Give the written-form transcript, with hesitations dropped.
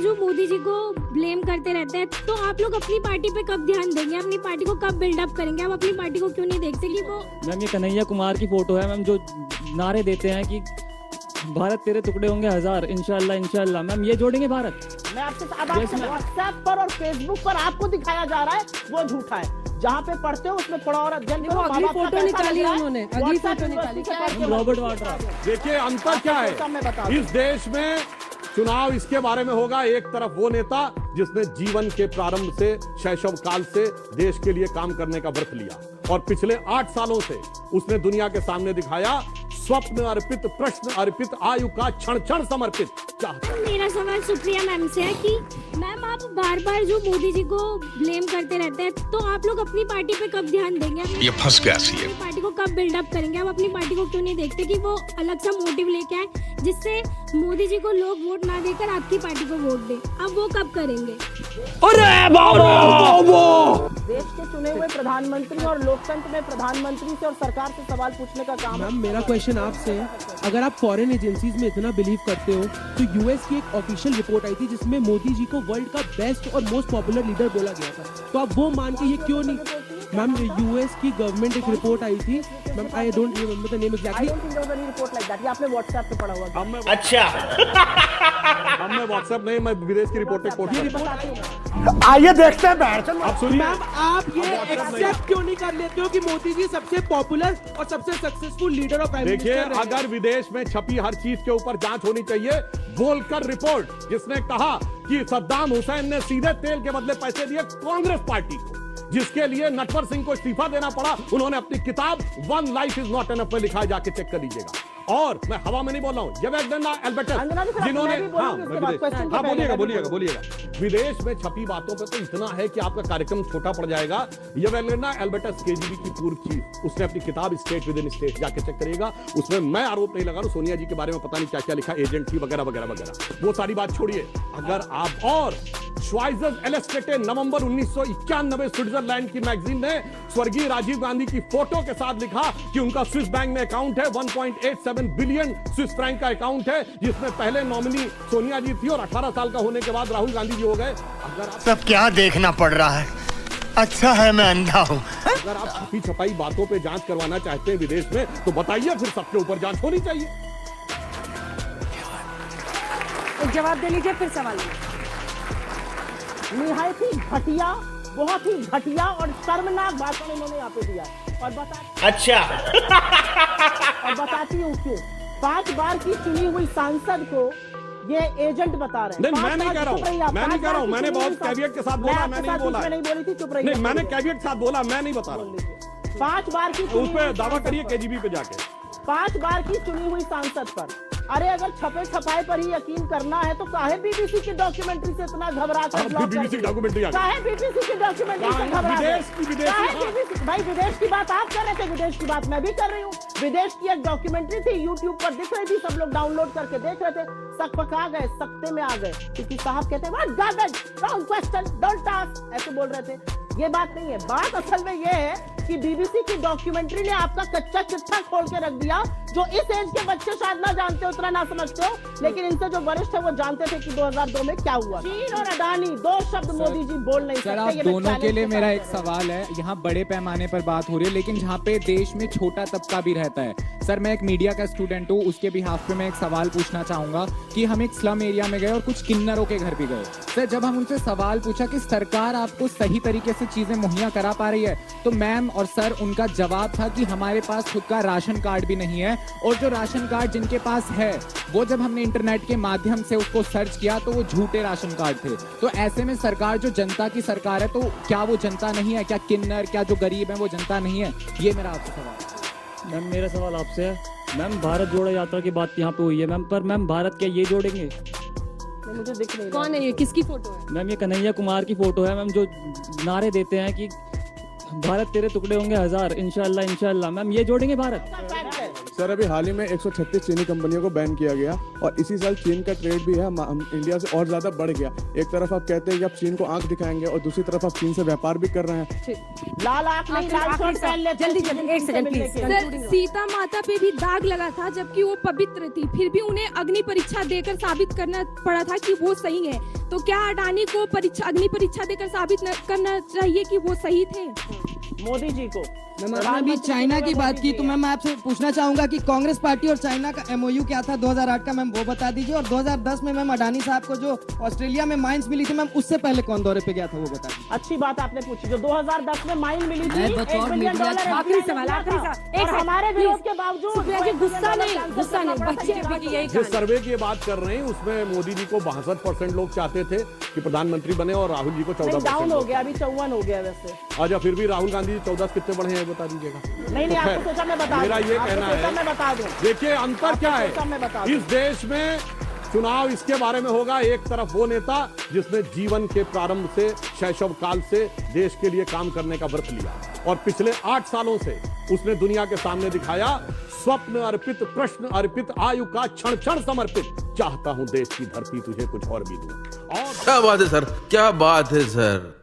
जो मोदी जी को ब्लेम करते रहते हैं, तो आप लोग अपनी पार्टी पे कब ध्यान देंगे, अपनी पार्टी को कब बिल्डअप करेंगे? आप अपनी पार्टी को क्यों नहीं देखते कि वो मैम ये कन्हैया कुमार की फोटो है मैम, जो नारे देते हैं कि भारत तेरे टुकड़े होंगे हजार, इंशाल्लाह इंशाल्लाह। मैम ये जोड़ेंगे भारत। मैं आपसे व्हाट्सएप पर और फेसबुक पर आपको दिखाया जा रहा है वो झूठा है। जहाँ पे पढ़ते हो उसमें थोड़ा और अध्ययन करो। अगली फोटो निकाली उन्होंने, अगली फोटो निकाली। रॉबर्ट वाड्रा। देखिए अंतर क्या है इस देश में। चुनाव इसके बारे में होगा, एक तरफ वो नेता जिसने जीवन के प्रारंभ से शैशव काल से देश के लिए काम करने का व्रत लिया और पिछले 8 सालों से उसने दुनिया के सामने दिखाया स्वप्न अर्पित, प्रश्न अर्पित, आयु का क्षण क्षण समर्पित। मेरा सवाल सुप्रिया मैम से है कि मैम आप बार बार जो मोदी जी को ब्लेम करते रहते हैं, तो आप लोग अपनी पार्टी पे कब ध्यान देंगे? ये फंस गया सी है। अपनी पार्टी को कब बिल्डअप करेंगे? आप अपनी पार्टी को क्यों नहीं देखते कि वो अलग सा मोटिव लेके आए जिससे मोदी जी को लोग वोट ना देकर आपकी पार्टी को वोट दे? अब वो कब करेंगे? देश के चुने हुए प्रधानमंत्री और लोकतंत्र में प्रधानमंत्री से और सरकार से सवाल पूछने का काम है। मैम मेरा क्वेश्चन आपसे है, अगर आप फॉरेन एजेंसीज में इतना बिलीव करते हो तो यूएस की एक ऑफिशियल रिपोर्ट आई थी जिसमें मोदी जी को वर्ल्ड का बेस्ट और मोस्ट पॉपुलर लीडर बोला गया था, तो आप वो मान के ये क्यों नहीं? मैम यूएस की गवर्नमेंट एक रिपोर्ट आई थी, ma'am I don't remember the name exactly. Report like that, ये आपने व्हाट्सएप पे पढ़ा हुआ। अच्छा मैं व्हाट्सएप नहीं, मैं विदेश की रिपोर्ट पे आइए देखते हैं बैठ। आप सुनिए मैम आप ये एक्सेप्ट क्यों नहीं कर लेते हो कि मोदी जी सबसे पॉपुलर और सबसे सक्सेसफुल लीडर ऑफ प्राइम देखिए, मिनिस्टर हैं? अगर विदेश में छपी हर चीज के ऊपर जांच होनी चाहिए। बोलकर रिपोर्ट जिसने कहा कि सद्दाम हुसैन ने सीधे तेल के बदले पैसे दिए कांग्रेस पार्टी को, जिसके लिए नटवर सिंह को इस्तीफा देना पड़ा, उन्होंने अपनी किताब one life is not enough में लिखा है, जाके चेक कर लीजिएगा। और मैं हवा में नहीं बोल रहा हूं, येवेल्डेना एल्बर्टस जिन्होंने बोलिएगा विदेश में छपी बातों पे तो इतना है कि आपका कार्यक्रम छोटा पड़ जाएगा। येवेल्डेना एल्बर्टस केजीबी की पूर्व चीफ, उसने अपनी किताब स्टेट विद इन स्टेट जाके चेक करिएगा। उसमें मैं आरोप नहीं लगा रहा हूं, सोनिया जी के बारे में पता नहीं क्या क्या लिखा, एजेंट थी वगैरह वगैरह वगैरह, वो सारी बात छोड़िए। अगर आप और श्वाइजर एलेस्टेटे नवंबर 1991 स्विट्जरलैंड की मैगजीन ने स्वर्गीय राजीव गांधी की फोटो के साथ लिखा कि उनका स्विस बैंक में अकाउंट है, 1.87 बिलियन स्विस फ्रैंक का अकाउंट है, जिसमें पहले नॉमिनी सोनिया जी थी और 18 साल का होने के बाद राहुल गांधी जी हो गए। अगर आप सब क्या देखना पड़ रहा है, अच्छा है मैं अंधा हूँ। अगर आप छपी छपाई बातों पे जांच करवाना चाहते हैं विदेश में, तो बताइए, फिर सबके ऊपर जांच होनी चाहिए। एक जवाब दे लीजिए, फिर सवाल। निहायत ही घटिया, बहुत ही घटिया और शर्मनाक भाषण इन्होंने यहाँ पे दिया और बताती हूँ क्यों। 5 बार की चुनी हुई सांसद को ये एजेंट बता रहे हैं। नहीं, मैं नहीं कह रहा हूँ, मैंने बहुत कैवियट के साथ बोला, मैं नहीं बोला। नहीं बोली थी, चुप रही। नहीं, मैंने कैवियट के साथ बोला, मैं नहीं बता रहा। 5 बार की उस पर दावा करिए केजीबी पे जाके। 5 बार की चुनी हुई सांसद पर, अरे अगर छपे छपाए पर ही यकीन करना है तो काहे बीबीसी की डॉक्यूमेंट्री से इतना घबरा कर ब्लॉक बीबीसी की डॉक्यूमेंट्री काहे बीबीसी की डॉक्यूमेंट्री से घबरा भाई विदेश की बात आप कर रहे थे, विदेश की बात मैं भी कर रही हूँ। विदेश की एक डॉक्यूमेंट्री थी, यूट्यूब पर दिख रही थी, सब लोग डाउनलोड करके देख रहे थे, सकपका गए, सकते में आ गए, क्योंकि साहब कहते हैं what garbage, wrong question, don't ask, ऐसे बोल रहे थे। ये बात नहीं है, बात असल में ये है कि बीबीसी की डॉक्यूमेंट्री ने आपका कच्चा चिट्ठा खोल के रख दिया। जो इस एज के बच्चे शायद ना जानते हो, उतना ना समझते हो, लेकिन इनसे जो वरिष्ठ है वो जानते थे कि 2002 में क्या हुआ। चीन और अडानी 2 शब्द मोदी जी बोल नहीं सकते। सर आप दोनों के लिए मेरा एक सवाल है, यहाँ बड़े पैमाने पर बात हो रही है, लेकिन जहाँ पे देश में छोटा तबका भी रहता है। सर मैं एक मीडिया का स्टूडेंट हूँ, उसके बिहाफ पे मैं एक सवाल पूछना चाहूंगा कि हम एक स्लम एरिया में गए और कुछ किन्नरों के घर भी गए। सर जब हम उनसे सवाल पूछा कि सरकार आपको सही तरीके से चीजें मुहैया करा पा रही है, तो मैम और सर उनका जवाब था कि हमारे पास खुद का राशन कार्ड भी नहीं है, और जो राशन कार्ड जिनके पास है वो जब हमने इंटरनेट के माध्यम से उसको सर्च किया तो वो झूठे राशन कार्ड थे। तो ऐसे में सरकार जो जनता की सरकार है, तो क्या वो जनता नहीं है? क्या किन्नर, क्या जो गरीब है वो जनता नहीं है? ये मेरा आपसे सवाल है। मैम मेरा सवाल आपसे है, मैम भारत जोड़ो यात्रा की बात यहाँ पे हुई है मैम, पर मैम भारत क्या ये जोड़ेंगे? मुझे दिख नहीं। कौन है ये, किसकी फोटो है? मैम ये कन्हैया कुमार की फोटो है मैम, जो नारे देते हैं कि भारत तेरे टुकड़े होंगे हजार, इंशाल्लाह इंशाल्लाह। मैम ये जोड़ेंगे भारत? सर अभी हाल ही में 136 चीनी कंपनियों को बैन किया गया और इसी साल चीन का ट्रेड भी है इंडिया से और ज्यादा बढ़ गया। एक तरफ आप कहते हैं कि आप चीन को आंख दिखाएंगे और दूसरी तरफ आप चीन से व्यापार भी कर रहे हैं। लाल आंख नहीं, लाल शर्ट पहन ले। जल्दी जल्दी 1 सेकंड प्लीज। सर, सीता माता पे भी दाग लगा था जबकि वो पवित्र थी, फिर भी उन्हें अग्नि परीक्षा देकर साबित करना पड़ा था कि वो सही है। तो क्या अडानी को अग्नि परीक्षा देकर साबित करना चाहिए कि वो सही थे? मोदी जी को। मैम आपने अभी चाइना की बात की तो मैम मैं आपसे पूछना चाहूंगा कि कांग्रेस पार्टी और चाइना का MOU क्या था 2008 का, मैम वो बता दीजिए। और 2010 में मैम अडानी साहब को जो ऑस्ट्रेलिया में माइंस मिली थी मैम, उससे पहले कौन दौरे पे गया था वो बता दीजिए। अच्छी बात आपने पूछी, जो 2010 में माइन मिली थी $1 बतौर बिलियन। आखिरी सवाल, आखिरी सवाल। और हमारे विरोध के बावजूद गुस्सा नहीं, बच्चे की यही जिस सर्वे की बात कर रहे हैं उसमें मोदी जी को 62% लोग चाहते थे कि प्रधानमंत्री बने और राहुल जी को 14%। डाउन हो गया, अभी 54 हो गया वैसे। अच्छा, फिर भी राहुल गांधी 14 कितने बढ़े हैं बता दीजिएगा। नहीं आपको सोचा मैं बता दूं। मेरा ये कहना है, मैं बता दूं। देखिए अंतर क्या है इस देश में। चुनाव इसके बारे में होगा, एक तरफ वो नेता जिसने जीवन के प्रारंभ से शैशव काल से देश के लिए काम करने का व्रत लिया और पिछले 8 सालों से उसने दुनिया के सामने दिखाया स्वप्न अर्पित, प्रश्न अर्पित, आयु का क्षण क्षण समर्पित, चाहता हूं देश की धरती तुझे कुछ और भी दूं। और क्या बात है सर, क्या बात है सर।